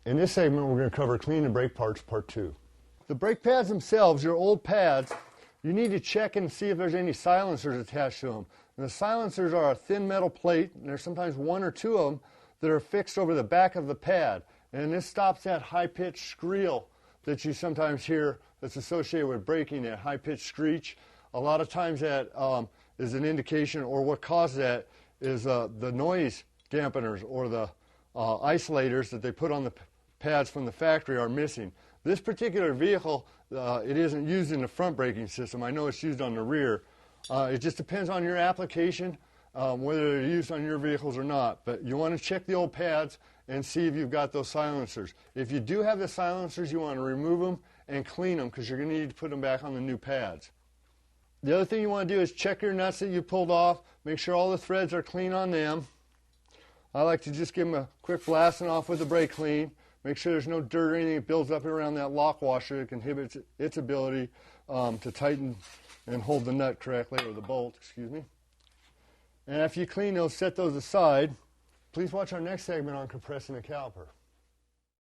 In this segment, we're going to cover cleaning the brake parts, part 2. The brake pads themselves, your old pads, you need to check and see if there's any silencers attached to them. And the silencers are a thin metal plate, and there's sometimes one or two of them that are fixed over the back of the pad. And this stops that high-pitched squeal that you sometimes hear that's associated with braking, that high-pitched screech. A lot of times that is an indication, or what causes that is the noise dampeners or the isolators that they put on the pads from the factory are missing. This particular vehicle, it isn't used in the front braking system. I know it's used on the rear. It just depends on your application, whether they're used on your vehicles or not. But you want to check the old pads and see if you've got those silencers. If you do have the silencers, you want to remove them and clean them because you're going to need to put them back on the new pads. The other thing you want to do is check your nuts that you pulled off. Make sure all the threads are clean on them. I like to just give them a quick blasting off with the brake clean. Make sure there's no dirt or anything that builds up around that lock washer that can inhibit its ability to tighten and hold the nut correctly, or the bolt, excuse me. And after you clean those, set those aside. Please watch our next segment on compressing the caliper.